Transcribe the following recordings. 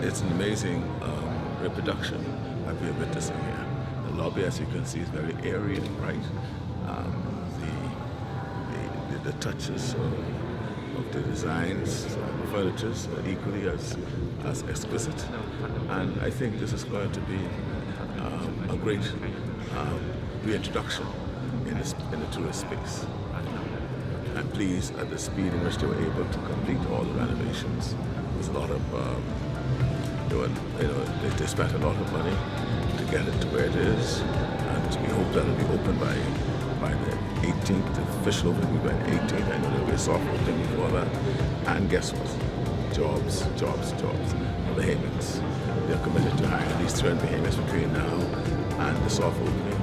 It's an amazing reproduction that we are witnessing here. The lobby, as you can see, is very airy and bright. The touches of the designs, the furniture are equally as exquisite. And I think this is going to be a great reintroduction in the tourist space. I'm pleased at the speed in which they were able to complete all the renovations. There's a lot of, they spent a lot of money to get it to where it is, and we hope that it'll be open by the 18th. The official opening will be by the 18th. I know there'll be a soft opening before that. And guess what? Jobs. The Bahamians. They're committed to hiring at least 300 Bahamians between now and the soft opening.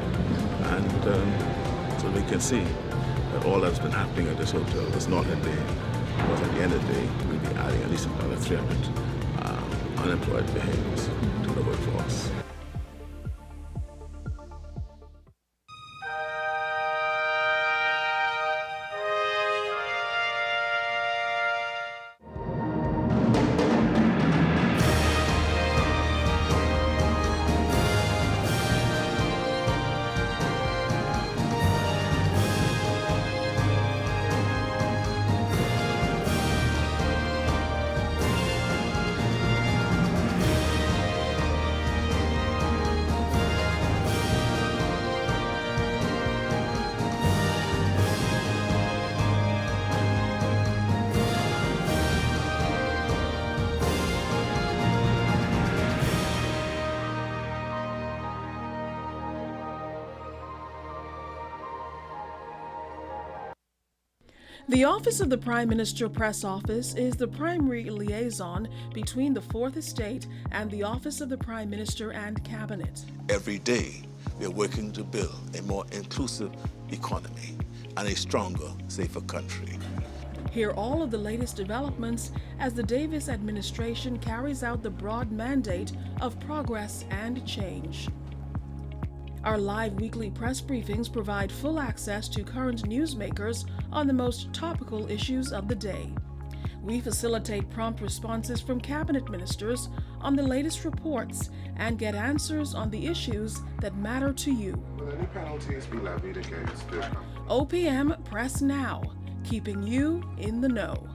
And so we can see that all that's been happening at this hotel is not a day, because at the end of the day, we'll be adding at least another 300 unemployed Bahamians to the workforce. The Office of the Prime Minister Press Office is the primary liaison between the Fourth Estate and the Office of the Prime Minister and Cabinet. Every day, we are working to build a more inclusive economy and a stronger, safer country. Hear all of the latest developments as the Davis administration carries out the broad mandate of progress and change. Our live weekly press briefings provide full access to current newsmakers on the most topical issues of the day. We facilitate prompt responses from cabinet ministers on the latest reports and get answers on the issues that matter to you. Will any penalties be levied against the OPM Press Now, keeping you in the know.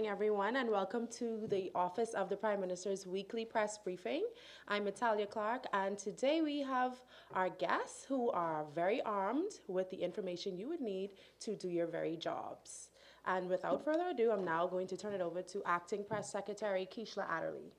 Everyone, and welcome to the Office of the Prime Minister's weekly press briefing. I'm Natalia Clark, and today we have our guests who are very armed with the information you would need to do your very jobs. And without further ado, I'm now going to turn it over to Acting Press Secretary Keishla Adderley.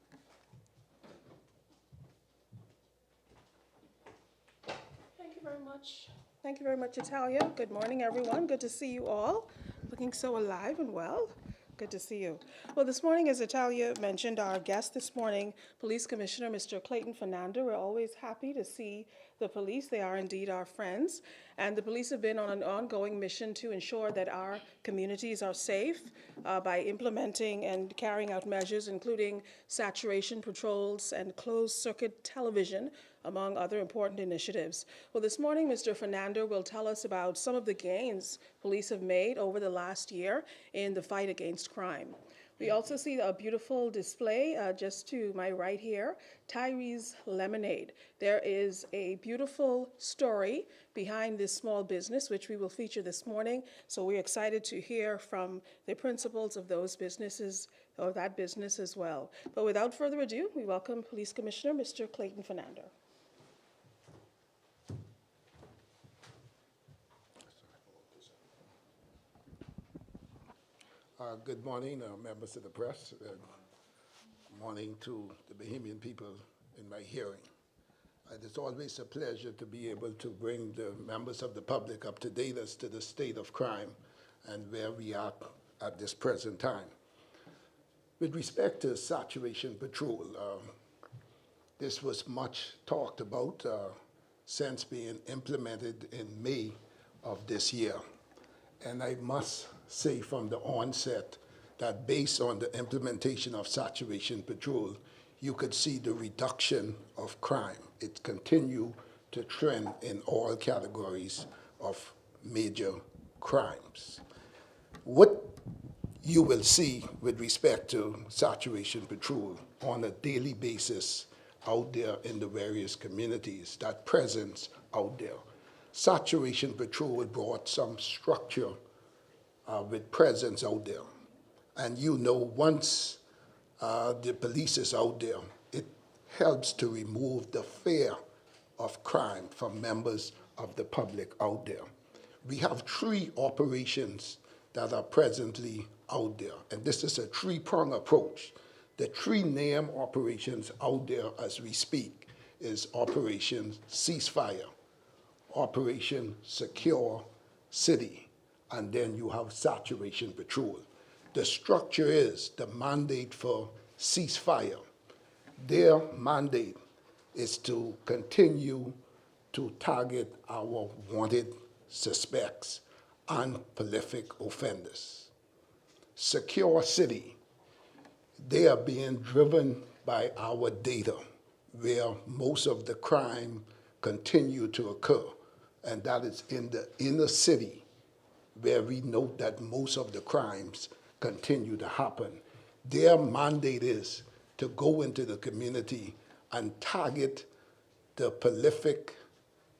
Thank you very much. Thank you very much, Natalia. Good morning, everyone. Good to see you all. Looking so alive and well. Good to see you. Well, this morning, as Natalia mentioned, our guest this morning, Police Commissioner Mr. Clayton Fernando. We're always happy to see the police. They are indeed our friends. And the police have been on an ongoing mission to ensure that our communities are safe by implementing and carrying out measures, including saturation patrols and closed-circuit television, among other important initiatives. Well, this morning, Mr. Fernando will tell us about some of the gains police have made over the last year in the fight against crime. We also see a beautiful display just to my right here, Tyree's Lemonade. There is a beautiful story behind this small business, which we will feature this morning. So we're excited to hear from the principals of those businesses, or that business as well. But without further ado, we welcome Police Commissioner Mr. Clayton Fernando. Good morning, members of the press. Good morning to the Bahamian people in my hearing. It's always a pleasure to be able to bring the members of the public up to date as to the state of crime and where we are at this present time. With respect to saturation patrol, this was much talked about since being implemented in May of this year. And I must say from the onset that based on the implementation of Saturation Patrol, you could see the reduction of crime. It continued to trend in all categories of major crimes. What you will see with respect to Saturation Patrol on a daily basis out there in the various communities, that presence out there. Saturation Patrol brought some structure with presence out there. And you know, once the police is out there, it helps to remove the fear of crime from members of the public out there. We have 3 operations that are presently out there, and this is a 3-prong approach. The 3 named operations out there as we speak is Operation Ceasefire, Operation Secure City, and then you have Saturation Patrol. The structure is the mandate for ceasefire. Their mandate is to continue to target our wanted suspects and prolific offenders. Secure City, they are being driven by our data, where most of the crime continue to occur, and that is in the inner city, where we note that most of the crimes continue to happen. Their mandate is to go into the community and target the prolific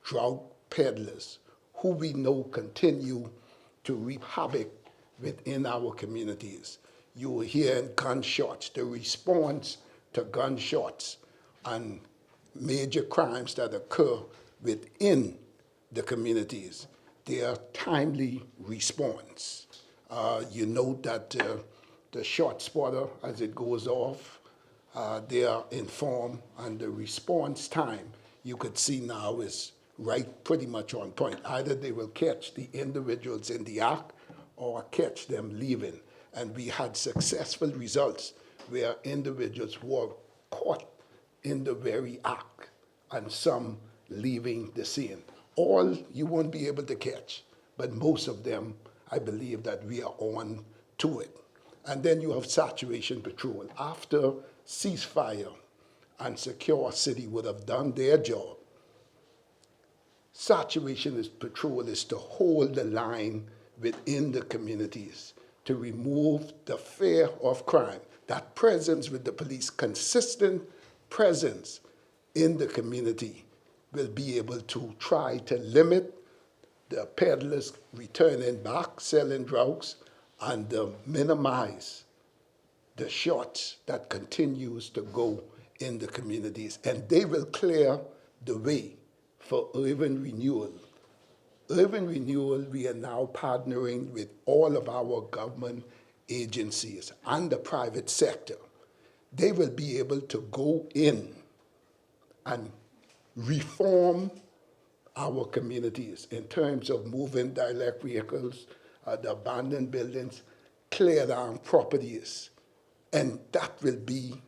drug peddlers who we know continue to wreak havoc within our communities. You will hear gunshots, the response to gunshots and major crimes that occur within the communities. They are timely response. You know that the shot spotter, as it goes off, they are informed, and the response time you could see now is right pretty much on point. Either they will catch the individuals in the act or catch them leaving. And we had successful results where individuals were caught in the very act and some leaving the scene. All you won't be able to catch, but most of them, I believe that we are on to it. And then you have Saturation Patrol. After ceasefire and Secure City would have done their job, Saturation Patrol is to hold the line within the communities, to remove the fear of crime, that presence with the police, consistent presence in the community will be able to try to limit the peddlers returning back, selling drugs, and minimize the shots that continues to go in the communities. And they will clear the way for urban renewal. Urban renewal, we are now partnering with all of our government agencies and the private sector. They will be able to go in and reform our communities in terms of moving direct vehicles, the abandoned buildings, clear down properties. And that will be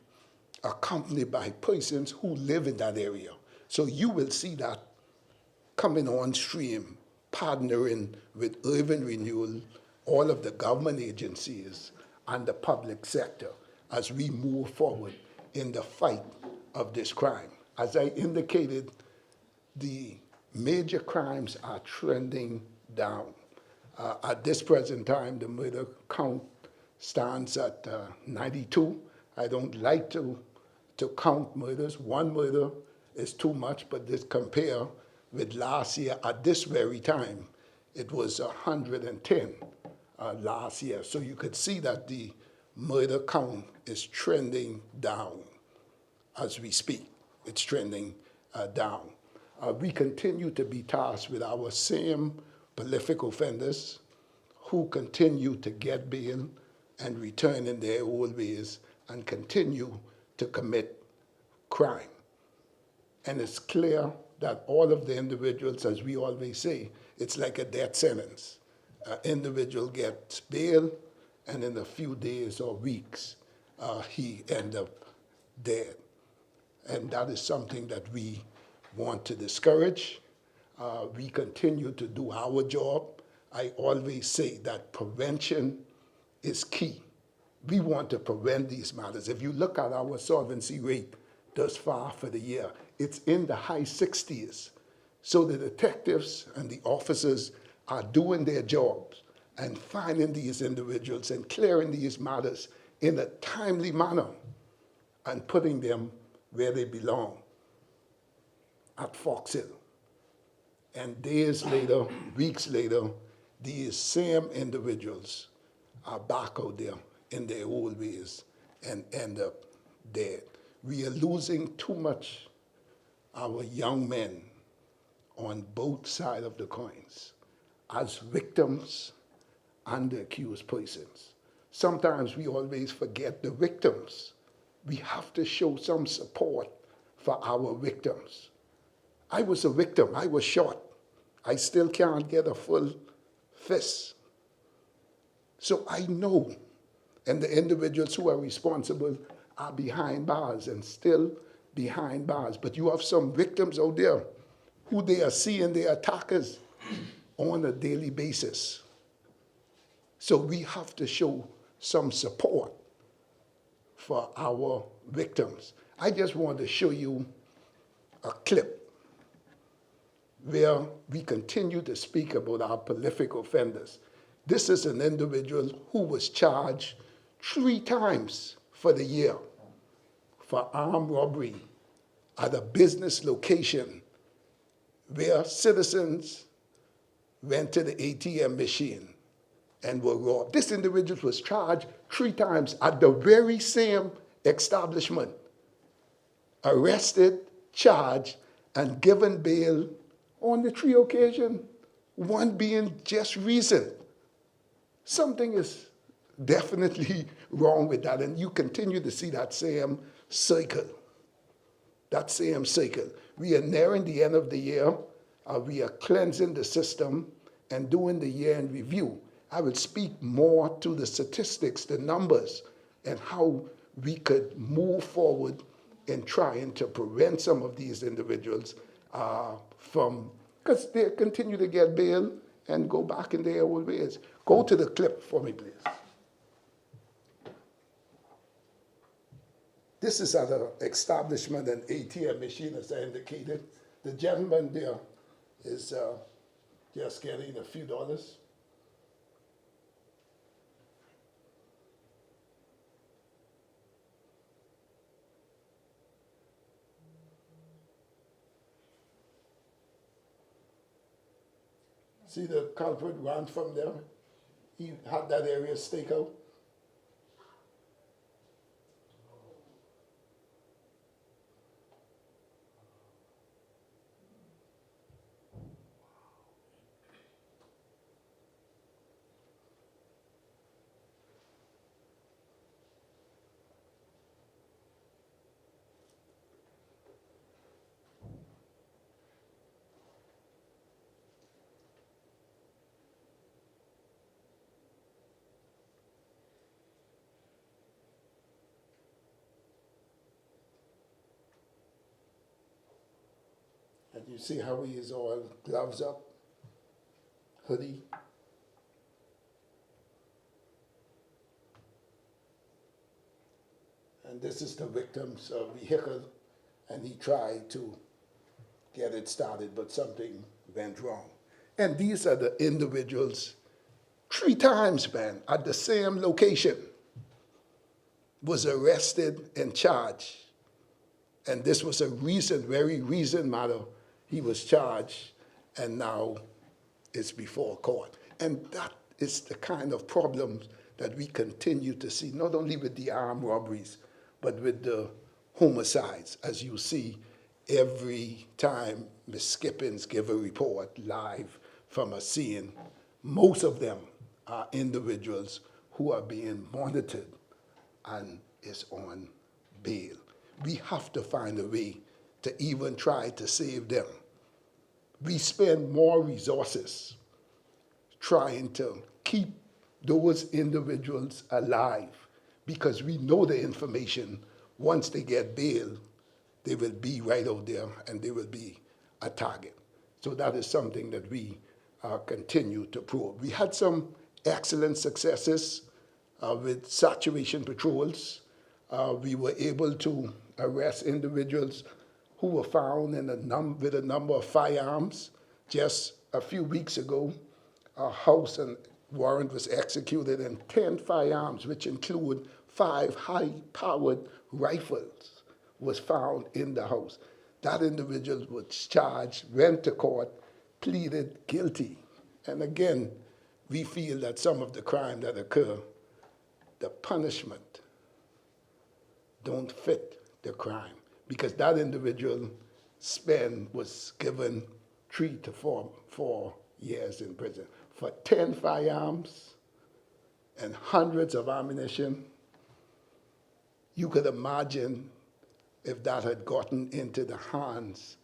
accompanied by persons who live in that area. So you will see that coming on stream, partnering with urban renewal, all of the government agencies and the public sector as we move forward in the fight of this crime. As I indicated, the major crimes are trending down. At this present time, the murder count stands at 92. I don't like to count murders. One murder is too much, but this compare with last year at this very time, it was 110 last year. So you could see that the murder count is trending down as we speak. It's trending down. We continue to be tasked with our same prolific offenders who continue to get bail and return in their old ways and continue to commit crime. And it's clear that all of the individuals, as we always say, it's like a death sentence. An individual gets bail, and in a few days or weeks, he ends up dead. And that is something that we want to discourage. We continue to do our job. I always say that prevention is key. We want to prevent these matters. If you look at our solvency rate thus far for the year, it's in the high 60s. So the detectives and the officers are doing their jobs and finding these individuals and clearing these matters in a timely manner and putting them where they belong, at Fox Hill. And days later, weeks later, these same individuals are back out there in their old ways and end up dead. We are losing too much our young men on both sides of the coins as victims and the accused persons. Sometimes we always forget the victims. We have to show some support for our victims. I was a victim. I was shot. I still can't get a full fist. So I know, and the individuals who are responsible are behind bars and still behind bars. But you have some victims out there who they are seeing their attackers on a daily basis. So we have to show some support for our victims. I just want to show you a clip where we continue to speak about our prolific offenders. This is an individual who was charged 3 times for the year for armed robbery at a business location where citizens went to the ATM machine and were robbed. This individual was charged 3 times at the very same establishment, arrested, charged, and given bail on the 3 occasions, one being just recent. Something is definitely wrong with that, and you continue to see that same cycle. That same cycle. We are nearing the end of the year. We are cleansing the system and doing the year-end review. I will speak more to the statistics, the numbers, and how we could move forward in trying to prevent some of these individuals from, because they continue to get bail and go back in their old ways. Go to the clip for me, please. This is at an establishment, an ATM machine, as I indicated. The gentleman there is just getting a few dollars. See the culprit ran from there? He had that area staked out. And you see how he is all gloves up, hoodie. And this is the victim's vehicle, and he tried to get it started, but something went wrong. And these are the individuals 3 times, man, at the same location, was arrested and charged. And this was a recent, very recent matter. He was charged, and now it's before court. And that is the kind of problems that we continue to see, not only with the armed robberies, but with the homicides. As you see, every time Ms. Skippins give a report live from a scene, most of them are individuals who are being monitored and is on bail. We have to find a way to even try to save them. We spend more resources trying to keep those individuals alive because we know the information. Once they get bail, they will be right out there and they will be a target. So that is something that we continue to probe. We had some excellent successes with saturation patrols. We were able to arrest individuals who were found with a number of firearms. Just a few weeks ago, a house and warrant was executed, and 10 firearms, which include 5 high-powered rifles, was found in the house. That individual was charged, went to court, pleaded guilty. And again, we feel that some of the crime that occur, the punishment don't fit the crime, because that individual was given 3 to 4 years in prison for 10 firearms and hundreds of ammunition. You could imagine if that had gotten into the hands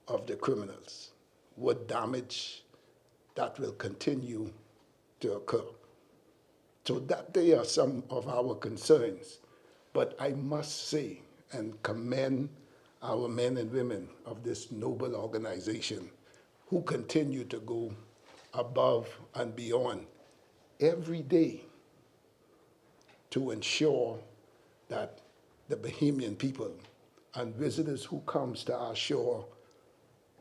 of the criminals, what damage that will continue to occur. So that they are some of our concerns. But I must say and commend our men and women of this noble organization who continue to go above and beyond every day to ensure that the Bahamian people and visitors who comes to our shore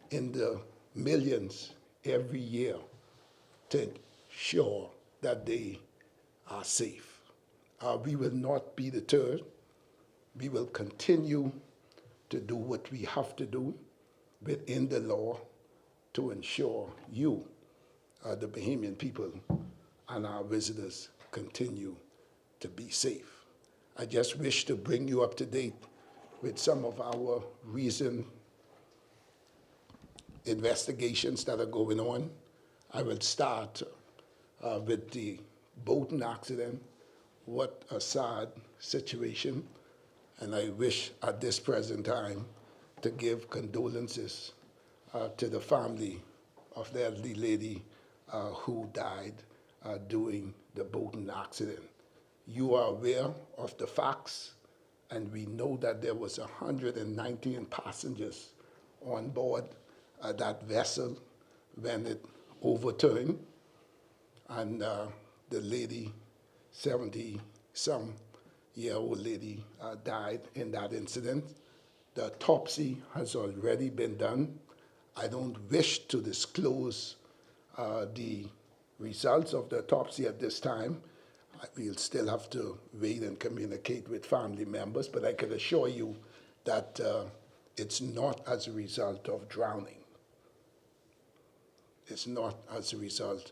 in the millions every year to ensure that they are safe. We will not be deterred. We will continue to do what we have to do within the law to ensure you, the Bahamian people, and our visitors continue to be safe. I just wish to bring you up to date with some of our recent investigations that are going on. I will start with the boating accident. What a sad situation. And I wish at this present time to give condolences to the family of the elderly lady who died during the boating accident. You are aware of the facts, and we know that there was 119 passengers on board that vessel when it overturned, and the lady, 70-some-year-old lady, died in that incident. The autopsy has already been done. I don't wish to disclose the results of the autopsy at this time. We'll still have to wait and communicate with family members, but I can assure you that it's not as a result of drowning. It's not as a result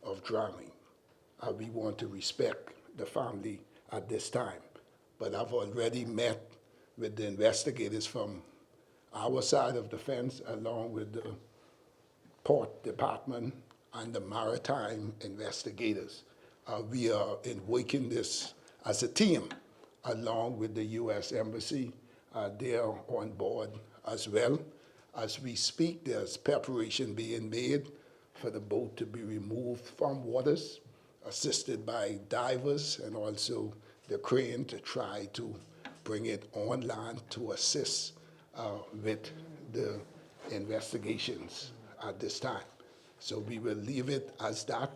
of drowning. We want to respect the family at this time, but I've already met with the investigators from our side of the fence, along with the Port Department and the maritime investigators. We are working this as a team, along with the U.S. Embassy. They are on board as well. As we speak, there's preparation being made for the boat to be removed from waters, assisted by divers and also the crane to try to bring it on land to assist with the investigations at this time. So we will leave it as that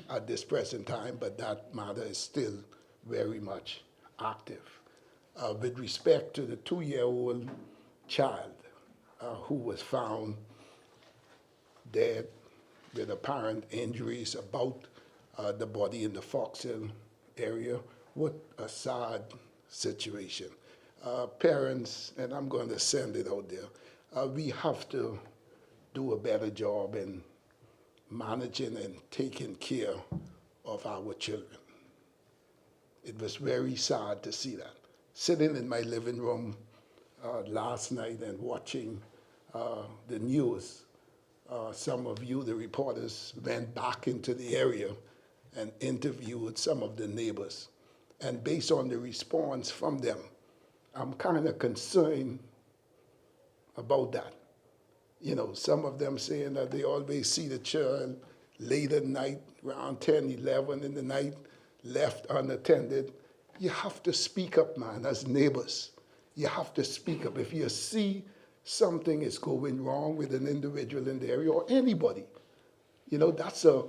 at this present time, but that matter is still very much active. With respect to the 2-year-old child who was found dead with apparent injuries about the body in the Fox Hill area, what a sad situation. Parents, and I'm going to send it out there, we have to do a better job in managing and taking care of our children. It was very sad to see that. Sitting in my living room last night and watching the news, some of you, the reporters, went back into the area and interviewed some of the neighbors. And based on the response from them, I'm kind of concerned about that. You know, some of them saying that they always see the child late at night, around 10, 11 in the night, left unattended. You have to speak up, man, as neighbors. You have to speak up. If you see something is going wrong with an individual in the area or anybody. You know, that's a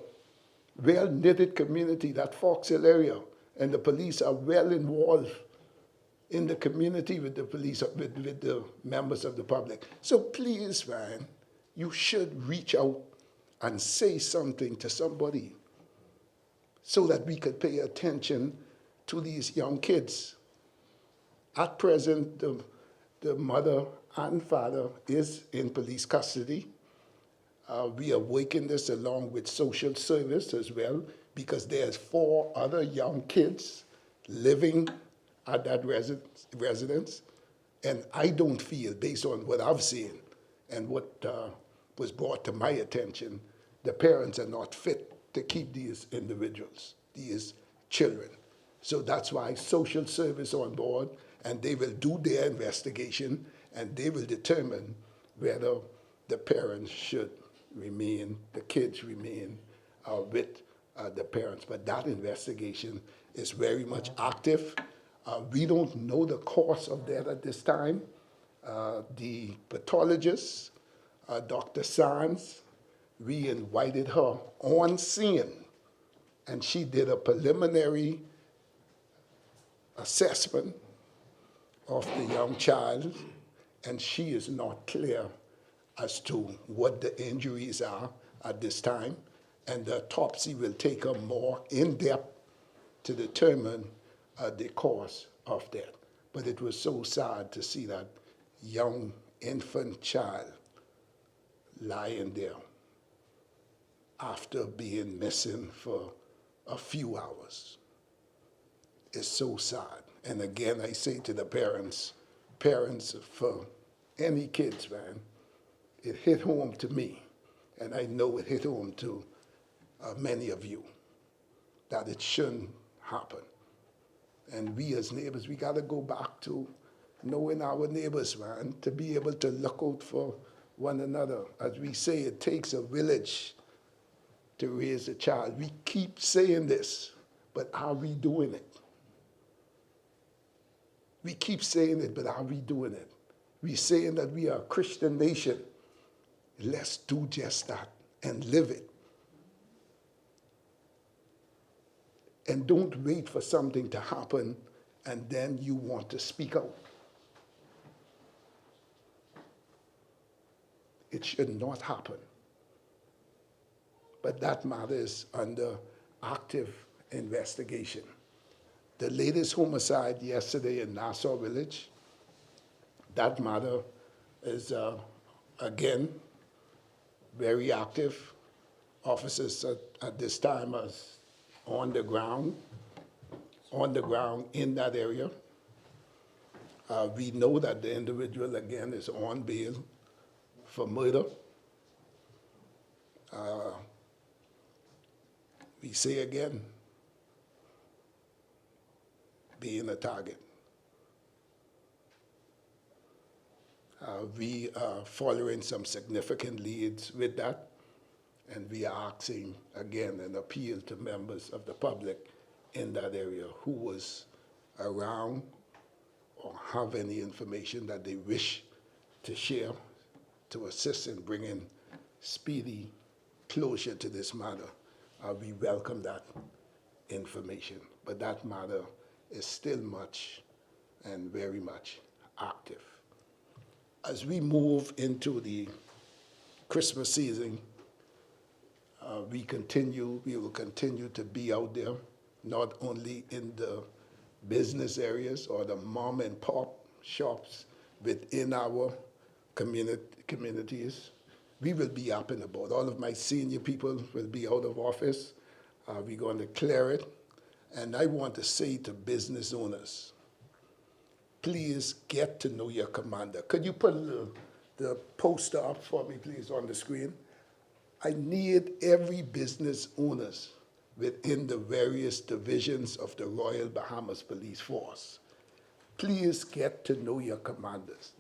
well-knitted community, that Fox Hill area, and the police are well involved in the community with the police, with the members of the public. So please, man, you should reach out and say something to somebody so that we could pay attention to these young kids. At present, the mother and father is in police custody. We are working this along with social service as well, because there's 4 other young kids living at that residence. And I don't feel, based on what I've seen and what was brought to my attention, the parents are not fit to keep these individuals, these children. So that's why social service on board, and they will do their investigation, and they will determine whether the parents should remain, the kids remain with the parents. But that investigation is very much active. We don't know the cause of that at this time. The pathologist, Dr. Sands, we invited her on scene, and she did a preliminary assessment of the young child, and she is not clear as to what the injuries are at this time, and the autopsy will take her more in depth to determine the cause of death. But it was so sad to see that young infant child lying there after being missing for a few hours. It's so sad. And again, I say to the parents for any kids, man, it hit home to me, and I know it hit home to many of you, that it shouldn't happen. And we as neighbors, we gotta go back to knowing our neighbors, man, to be able to look out for one another. As we say, it takes a village to raise a child. We keep saying this, but are we doing it? We keep saying it, but are we doing it? We're saying that we are a Christian nation. Let's do just that and live it. And don't wait for something to happen and then you want to speak out. It should not happen. But that matter is under active investigation. The latest homicide yesterday in Nassau Village, that matter is, again, very active. Officers at this time are on the ground in that area. We know that the individual, again, is on bail for murder. We say again, being a target. We are following some significant leads with that, and we are asking, again, an appeal to members of the public in that area who was around or have any information that they wish to share to assist in bringing speedy closure to this matter. We welcome that information, but that matter is still much and very much active. As we move into the Christmas season, we will continue to be out there, not only in the business areas or the mom and pop shops within our communities. We will be up and about. All of my senior people will be out of office. We're going to clear it. And I want to say to business owners, please get to know your commander. Could you put the poster up for me, please, on the screen? I need every business owners within the various divisions of the Royal Bahamas Police Force. Please get to know your commanders.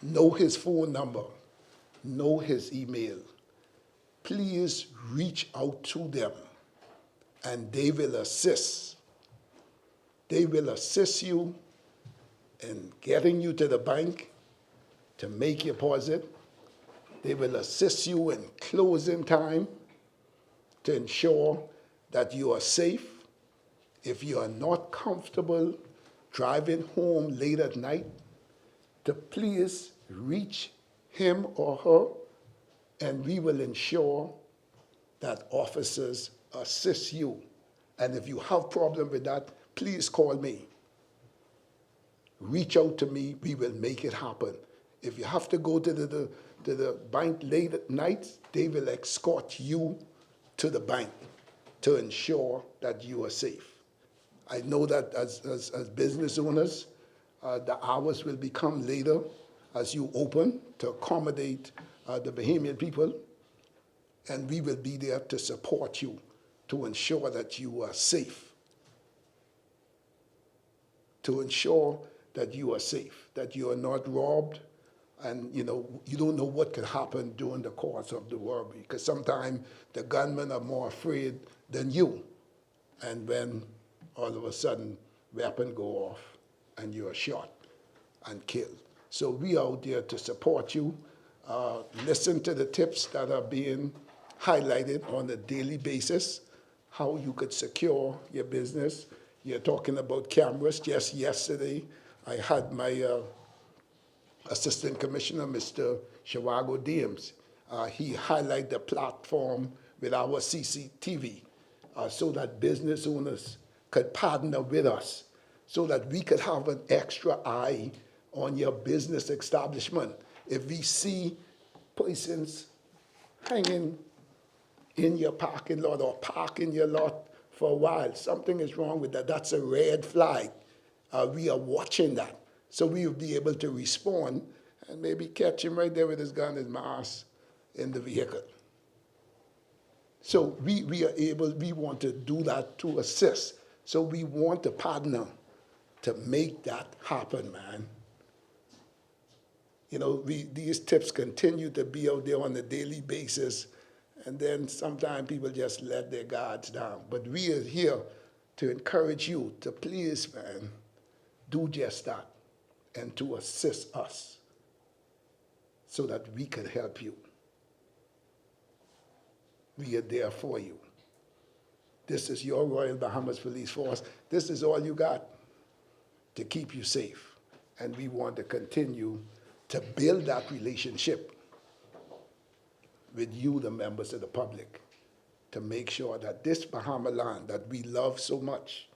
Know his phone number. Know his email. Please reach out to them, and they will assist. They will assist you in getting you to the bank to make your deposit. They will assist you in closing time to ensure that you are safe. If you are not comfortable driving home late at night, to please reach him or her, and we will ensure that officers assist you. And if you have problem with that, please call me. Reach out to me, we will make it happen. If you have to go to the bank late at night, they will escort you to the bank to ensure that you are safe. I know that as business owners, the hours will become later as you open to accommodate the Bahamian people, and we will be there to support you to ensure that you are safe. To ensure that you are safe, that you are not robbed, and you don't know what could happen during the course of the robbery, because sometimes the gunmen are more afraid than you. And when all of a sudden weapon go off and you are shot and killed. So we are out there to support you. Listen to the tips that are being highlighted on a daily basis, how you could secure your business. You're talking about cameras. Just yesterday, I had my Assistant Commissioner, Mr. Shawago Diams. He highlighted the platform with our CCTV so that business owners could partner with us, so that we could have an extra eye on your business establishment. If we see persons hanging in your parking lot or parking your lot for a while, something is wrong with that. That's a red flag. We are watching that. So we will be able to respond and maybe catch him right there with his gun, his mask in the vehicle. So we want to do that to assist. So we want to partner to make that happen, man. These tips continue to be out there on a daily basis, and then sometimes people just let their guards down. But we are here to encourage you to please, man, do just that, and to assist us so that we can help you. We are there for you. This is your Royal Bahamas Police Force. This is all you got to keep you safe. And we want to continue to build that relationship with you, the members of the public, to make sure that this Bahama land that we love so much,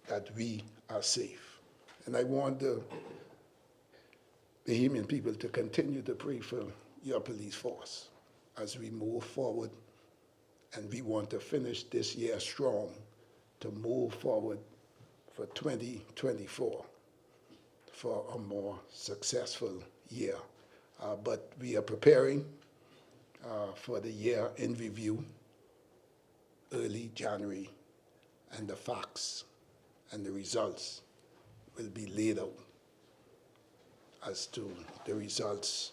that we are safe. And I want the Bahamian people to continue to pray for your police force as we move forward. And we want to finish this year strong to move forward for 2024 for a more successful year. But we are preparing for the year in review early January, and the facts and the results will be laid out as to the results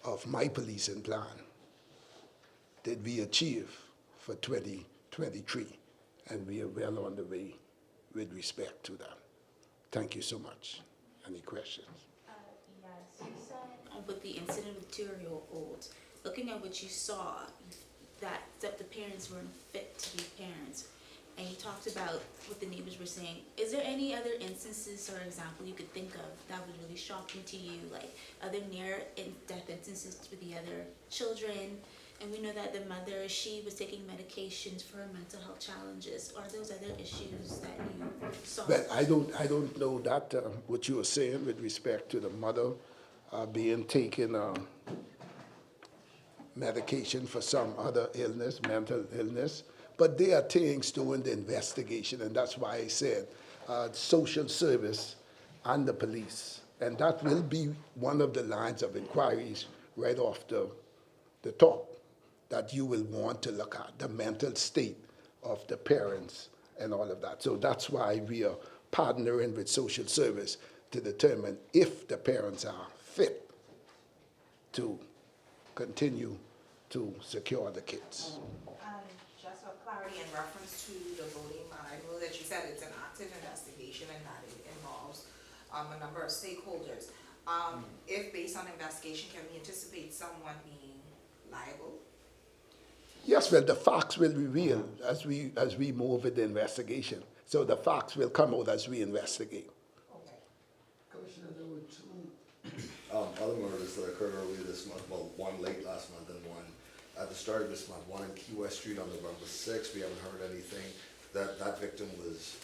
of my policing plan. Did we achieve for 2023? And we are well on the way with respect to that. Thank you so much. Any questions? Yes, you said with the incident with 2-year-olds, looking at what you saw, that the parents weren't fit to be parents, and you talked about what the neighbors were saying. Is there any other instances or example you could think of that was really shocking to you, like other near-death instances with the other children? And we know that the mother, she was taking medications for her mental health challenges. Are those other issues that you saw? But I don't know that, what you were saying with respect to the mother being taken medication for some other illness, mental illness. But there are things during the investigation, and that's why I said social service and the police. And that will be one of the lines of inquiries right off the top that you will want to look at, the mental state of the parents and all of that. So that's why we are partnering with social service to determine if the parents are fit to continue to secure the kids. Just for clarity in reference to the voting man, I know that you said it's an active investigation and that it involves a number of stakeholders. If based on investigation, can we anticipate someone being liable? Yes, well, the facts will reveal as we move with the investigation. So the facts will come out as we investigate. Commissioner, there were two other murders that occurred earlier this month, well, one late last month and one at the start of this month, one in Key West Street on November 6th. We haven't heard anything. That victim was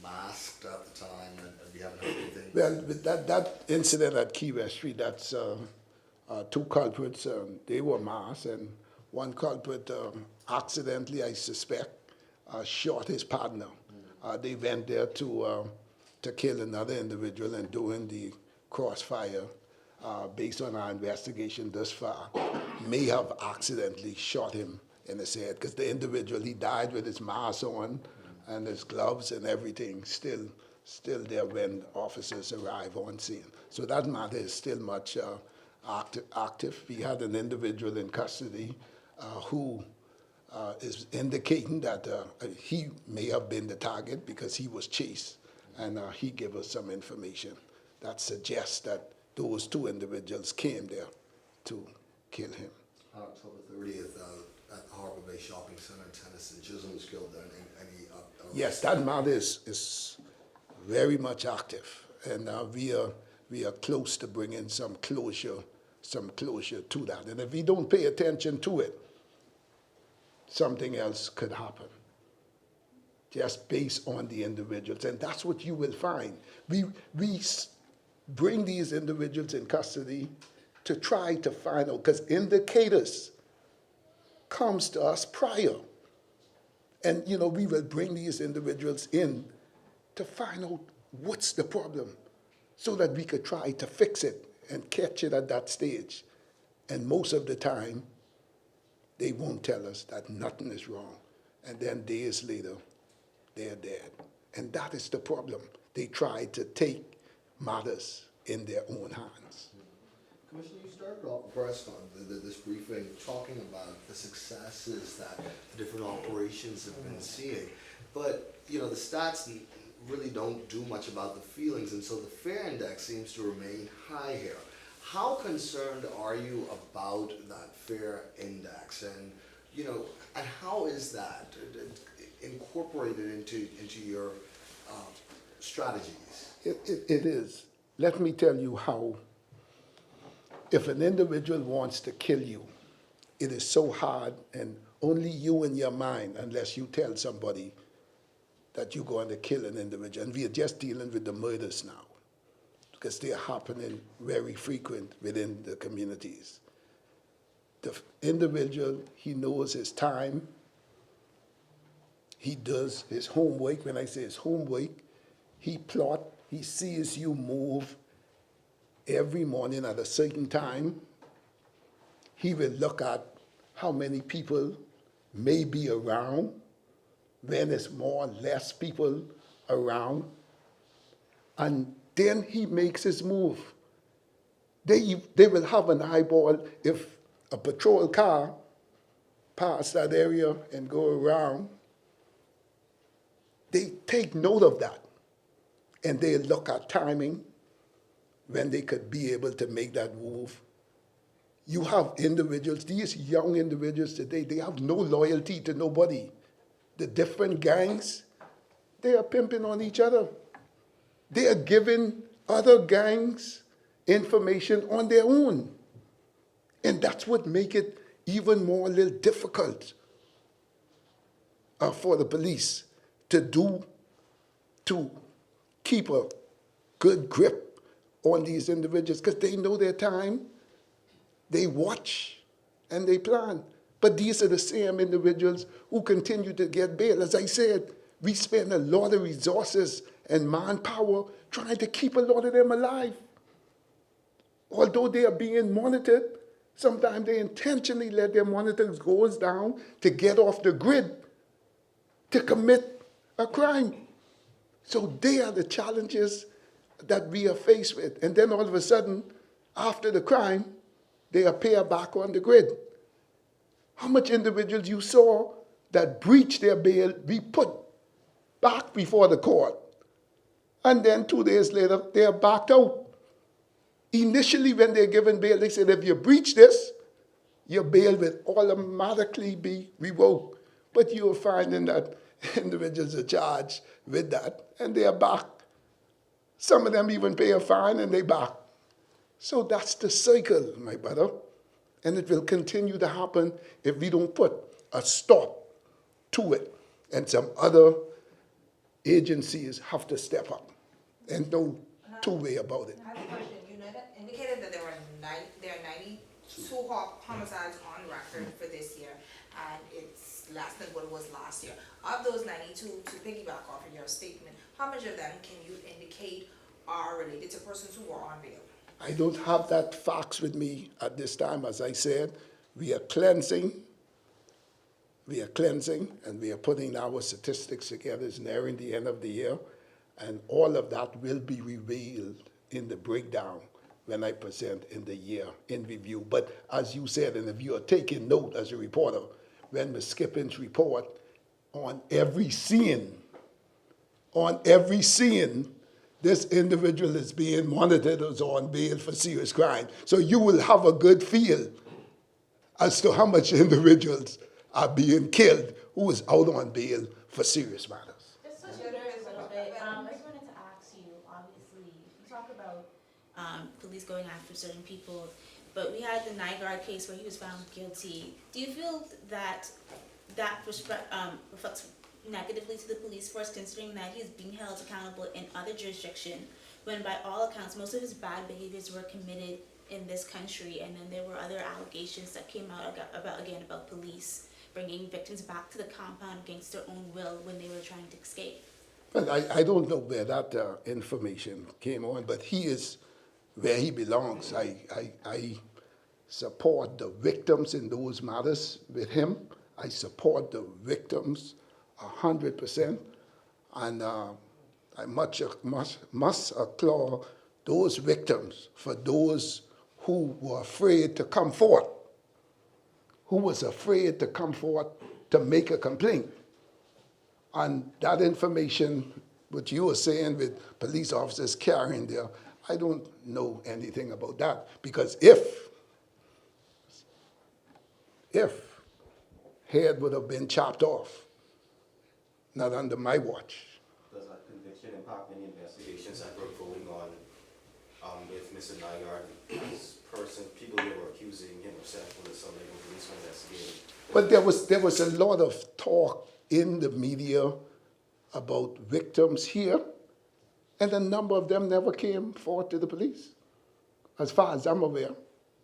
masked at the time, and we haven't heard anything. Well, with that incident at Key West Street, that's two culprits. They were masked, and one culprit accidentally, I suspect, shot his partner. They went there to kill another individual, and during the crossfire, based on our investigation thus far, may have accidentally shot him in his head, because the individual, he died with his mask on and his gloves and everything still there when officers arrive on scene. So that matter is still much active. We had an individual in custody who is indicating that he may have been the target because he was chased, and he gave us some information that suggests that those two individuals came there to kill him. On October 30th, at the Harbor Bay Shopping Center in Tennyson, Chisholm was killed there. Yes, that matter is very much active, and we are close to bringing some closure to that. And if we don't pay attention to it, something else could happen, just based on the individuals. And that's what you will find. We bring these individuals in custody to try to find out, because indicators comes to us prior. And, we will bring these individuals in to find out what's the problem so that we could try to fix it and catch it at that stage. And most of the time, they won't tell us that nothing is wrong. And then days later, they're dead. And that is the problem. They try to take matters in their own hands. Commissioner, you started off abreast on this briefing talking about the successes that the different operations have been seeing. But, the stats really don't do much about the feelings, and so the FAIR index seems to remain high here. How concerned are you about that FAIR index, and, and how is that incorporated into your strategies? It is. Let me tell you how. If an individual wants to kill you, it is so hard, and only you in your mind, unless you tell somebody that you're going to kill an individual. And we are just dealing with the murders now, because they are happening very frequent within the communities. The individual, he knows his time. He does his homework. When I say his homework, he plot, he sees you move every morning at a certain time. He will look at how many people may be around, when there's more or less people around, and then he makes his move. They will have an eyeball. If a patrol car pass that area and go around, they take note of that, and they look at timing, when they could be able to make that move. You have individuals, these young individuals today, they have no loyalty to nobody. The different gangs, they are pimping on each other. They are giving other gangs information on their own. And that's what makes it even more a little difficult for the police to keep a good grip on these individuals, because they know their time, they watch, and they plan. But these are the same individuals who continue to get bail. As I said, we spend a lot of resources and manpower trying to keep a lot of them alive. Although they are being monitored, sometimes they intentionally let their monitors go down to get off the grid to commit a crime. So they are the challenges that we are faced with. And then all of a sudden, after the crime, they appear back on the grid. How much individuals you saw that breached their bail be put back before the court? And then 2 days later, they are backed out. Initially, when they're given bail, they said, if you breach this, your bail will automatically be revoked. But you're finding that individuals are charged with that, and they are back. Some of them even pay a fine, and they back. So that's the cycle, my brother. And it will continue to happen if we don't put a stop to it. And some other agencies have to step up. And no two-way about it. I have a question. You indicated that there are 92 homicides on record for this year, and it's less than what it was last year. Of those 92, to piggyback off of your statement, how much of them can you indicate are related to persons who were on bail? I don't have that facts with me at this time. As I said, we are cleansing, and we are putting our statistics together. It's nearing the end of the year, and all of that will be revealed in the breakdown when I present in the year in review. But as you said, and if you are taking note as a reporter, when Ms. Skippins report on every scene, this individual is being monitored as on bail for serious crime. So you will have a good feel as to how much individuals are being killed who is out on bail for serious matters. Just switching gears a little bit, I just wanted to ask you, obviously, you talk about police going after certain people, but we had the Nygaard case where he was found guilty. Do you feel that reflects negatively to the police force, considering that he's being held accountable in other jurisdictions, when by all accounts most of his bad behaviors were committed in this country, and then there were other allegations that came out about police bringing victims back to the compound against their own will when they were trying to escape? Well, I don't know where that information came on, but he is where he belongs. I support the victims in those matters with him. I support the victims 100%, and I must applaud those victims for those who were afraid to come forth, who was afraid to come forth to make a complaint. And that information, what you were saying with police officers carrying there, I don't know anything about that, because if head would have been chopped off, not under my watch. Does that conviction impact any investigations that were going on with Mr. Nygaard? People they were accusing him of sexual assault, the police were investigating. But there was a lot of talk in the media about victims here, and a number of them never came forward to the police. As far as I'm aware,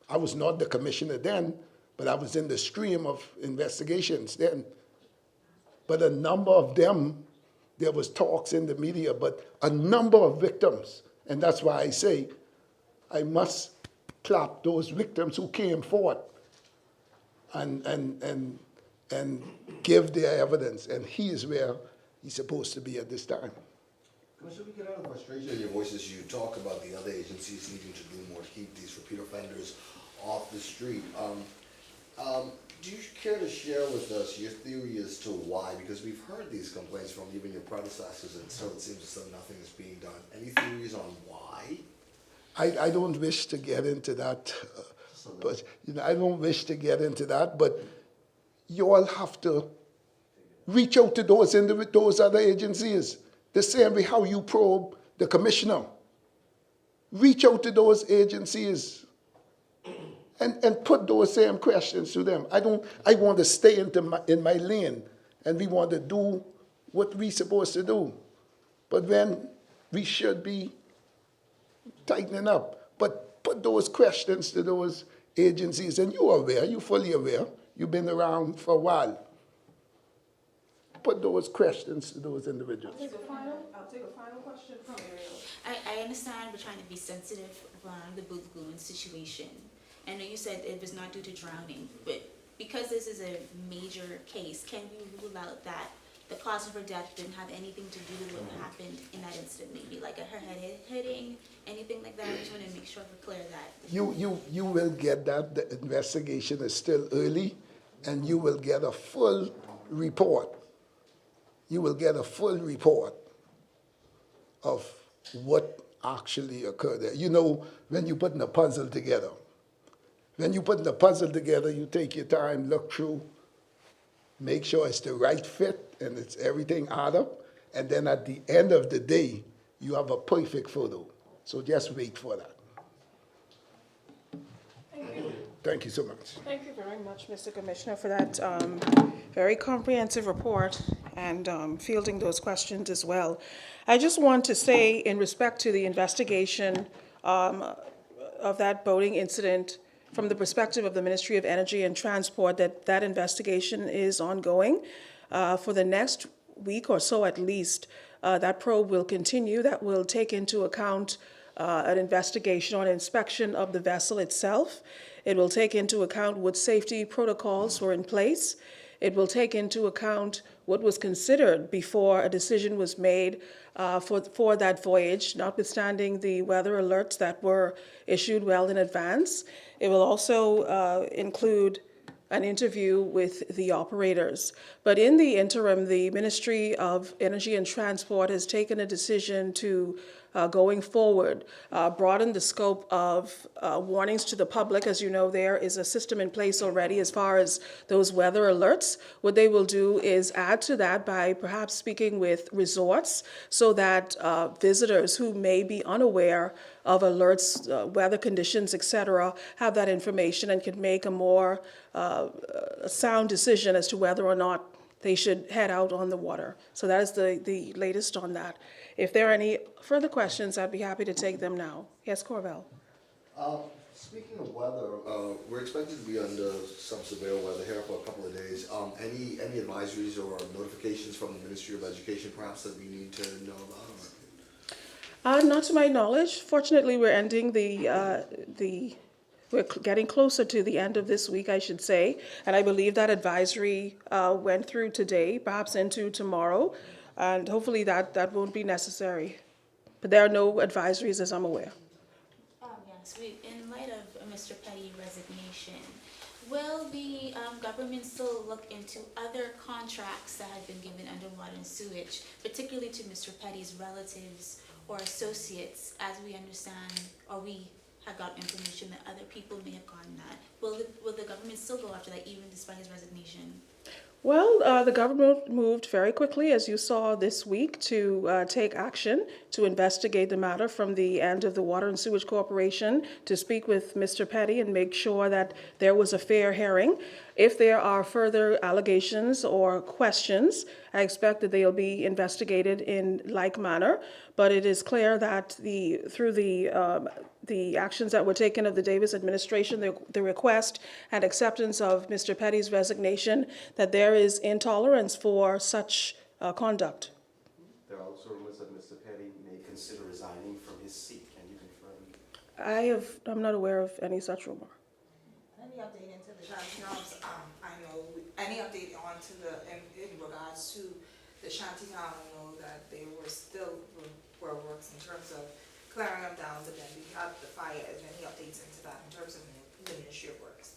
I was not the commissioner then, but I was in the stream of investigations then. But a number of them, there was talks in the media, but a number of victims, and that's why I say I must clap those victims who came forward and give their evidence, and he is where he's supposed to be at this time. Commissioner, we get out of the frustration in your voice as you talk about the other agencies needing to do more to keep these repeat offenders off the street. Do you care to share with us your theory as to why? Because we've heard these complaints from even your predecessors, and still it seems as though nothing is being done. Any theories on why? I don't wish to get into that, but I don't wish to get into that. But you all have to reach out to those other agencies, the same way how you probe the commissioner. Reach out to those agencies and put those same questions to them. I want to stay in my lane, and we want to do what we're supposed to do. But then we should be tightening up. But put those questions to those agencies, and you're aware, you're fully aware, you've been around for a while. Put those questions to those individuals. I'll take a final question from Ariel. I understand we're trying to be sensitive around the Booth Lagoon situation. I know you said it was not due to drowning, but because this is a major case, can we rule out that the cause of her death didn't have anything to do with what happened in that incident? Maybe like her head hitting, anything like that? I just want to make sure we're clear that. You will get that. The investigation is still early, and you will get a full report. You will get a full report of what actually occurred there. You know, when you're putting a puzzle together, you take your time, look through, make sure it's the right fit and it's everything add up, and then at the end of the day, you have a perfect photo. So just wait for that. Thank you so much. Thank you very much, Mr. Commissioner, for that very comprehensive report and fielding those questions as well. I just want to say, in respect to the investigation of that boating incident, from the perspective of the Ministry of Energy and Transport, that investigation is ongoing. For the next week or so at least, that probe will continue. That will take into account an investigation or an inspection of the vessel itself. It will take into account what safety protocols were in place. It will take into account what was considered before a decision was made for that voyage, notwithstanding the weather alerts that were issued well in advance. It will also include an interview with the operators. But in the interim, the Ministry of Energy and Transport has taken a decision to, going forward, broaden the scope of warnings to the public. As you know, there is a system in place already as far as those weather alerts. What they will do is add to that by perhaps speaking with resorts so that visitors who may be unaware of alerts, weather conditions, etc., have that information and can make a more sound decision as to whether or not they should head out on the water. So that is the latest on that. If there are any further questions, I'd be happy to take them now. Yes, Corvell. Speaking of weather, we're expected to be under some severe weather here for a couple of days. Any advisories or notifications from the Ministry of Education perhaps that we need to know about? Not to my knowledge. Fortunately, we're ending we're getting closer to the end of this week, I should say, and I believe that advisory went through today, perhaps into tomorrow, and hopefully that won't be necessary. But there are no advisories as I'm aware. Yes, in light of Mr. Petty's resignation, will the government still look into other contracts that have been given under water and sewage, particularly to Mr. Petty's relatives or associates, as we understand, or we have got information that other people may have gotten that? Will the government still go after that even despite his resignation? Well, the government moved very quickly, as you saw this week, to take action to investigate the matter from the end of the Water and Sewage Corporation, to speak with Mr. Petty and make sure that there was a fair hearing. If there are further allegations or questions, I expect that they'll be investigated in like manner. But it is clear that through the actions that were taken of the Davis administration, the request and acceptance of Mr. Petty's resignation, that there is intolerance for such conduct. There are also rumors that Mr. Petty may consider resigning from his seat. Can you confirm? I'm not aware of any such rumor. Any update into the shanty house? I know, any update onto in regards to the shanty house? I know that they were still were works in terms of clearing them down, but then we had the fire. Is there any updates into that in terms of the Ministry of Works?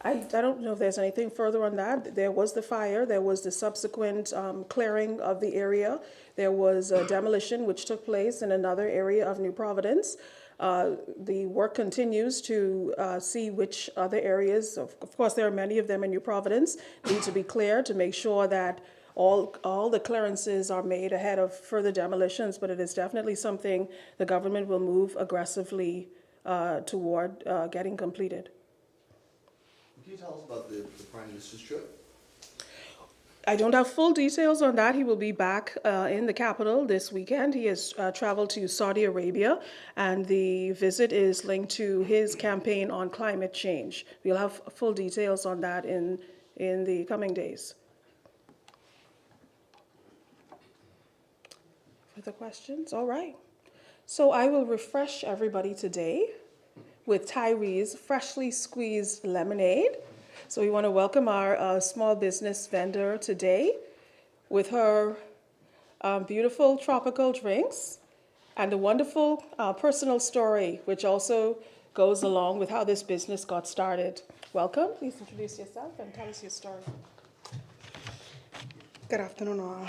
I don't know if there's anything further on that. There was the fire, there was the subsequent clearing of the area. There was a demolition which took place in another area of New Providence. The work continues to see which other areas, of course there are many of them in New Providence, need to be cleared to make sure that all the clearances are made ahead of further demolitions, but it is definitely something the government will move aggressively toward getting completed. Can you tell us about the Prime Minister's trip? I don't have full details on that. He will be back in the capital this weekend. He has traveled to Saudi Arabia, and the visit is linked to his campaign on climate change. We'll have full details on that in the coming days. Further questions? All right. So I will refresh everybody today with Tyree's freshly squeezed lemonade. So we want to welcome our small business vendor today with her beautiful tropical drinks and a wonderful personal story, which also goes along with how this business got started. Welcome. Please introduce yourself and tell us your story. Good afternoon, all.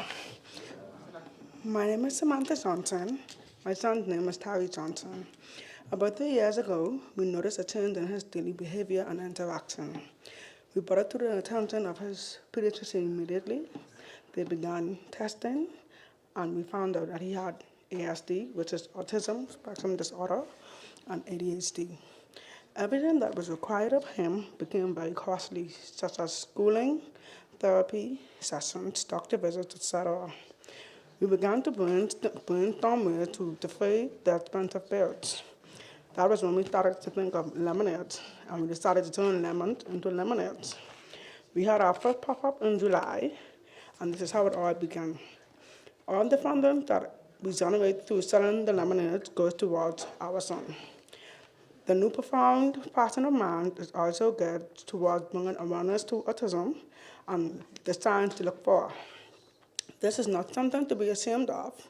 My name is Samantha Johnson, My son's name is Tyree Johnson. About 3 years ago, we noticed a change in his daily behavior and interaction. We brought it to the attention of his pediatrician immediately. They began testing, and we found out that he had ASD, which is autism spectrum disorder, and ADHD. Everything that was required of him became very costly, such as schooling, therapy, sessions, doctor visits, etc. We began to brainstorm ways to defray the expensive bills. That was when we started to think of lemonade, and we decided to turn lemons into lemonades. We had our first pop-up in July, and this is how it all began. All the funding that we generate through selling the lemonades goes towards our son. The new profound passion of mine is also geared towards bringing awareness to autism and the signs to look for. This is not something to be ashamed of.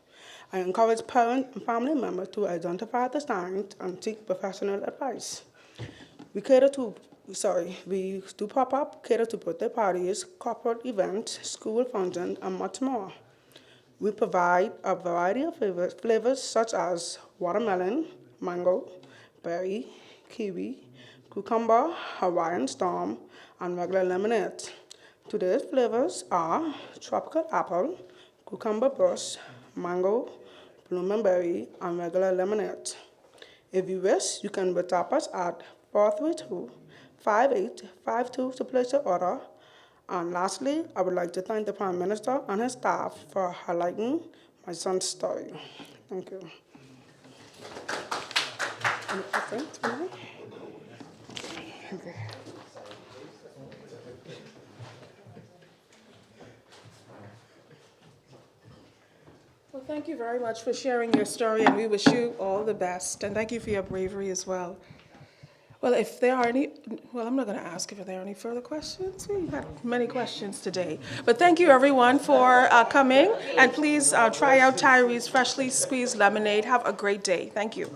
I encourage parents and family members to identify the signs and seek professional advice. We do pop-up, cater to birthday parties, corporate events, school functions, and much more. We provide a variety of flavors such as watermelon, mango, berry, kiwi, cucumber, Hawaiian storm, and regular lemonade. Today's flavors are tropical apple, cucumber bush, mango, blooming berry, and regular lemonade. If you wish, you can WhatsApp us at 432-5852 to place your order. And lastly, I would like to thank the Prime Minister and his staff for highlighting my son's story. Thank you. Any questions, maybe? Okay. Well, thank you very much for sharing your story, and we wish you all the best. And thank you for your bravery as well. Well, if there are any, I'm not going to ask if there are any further questions. We had many questions today. But thank you, everyone, for coming. And please try out Tyree's freshly squeezed lemonade. Have a great day. Thank you.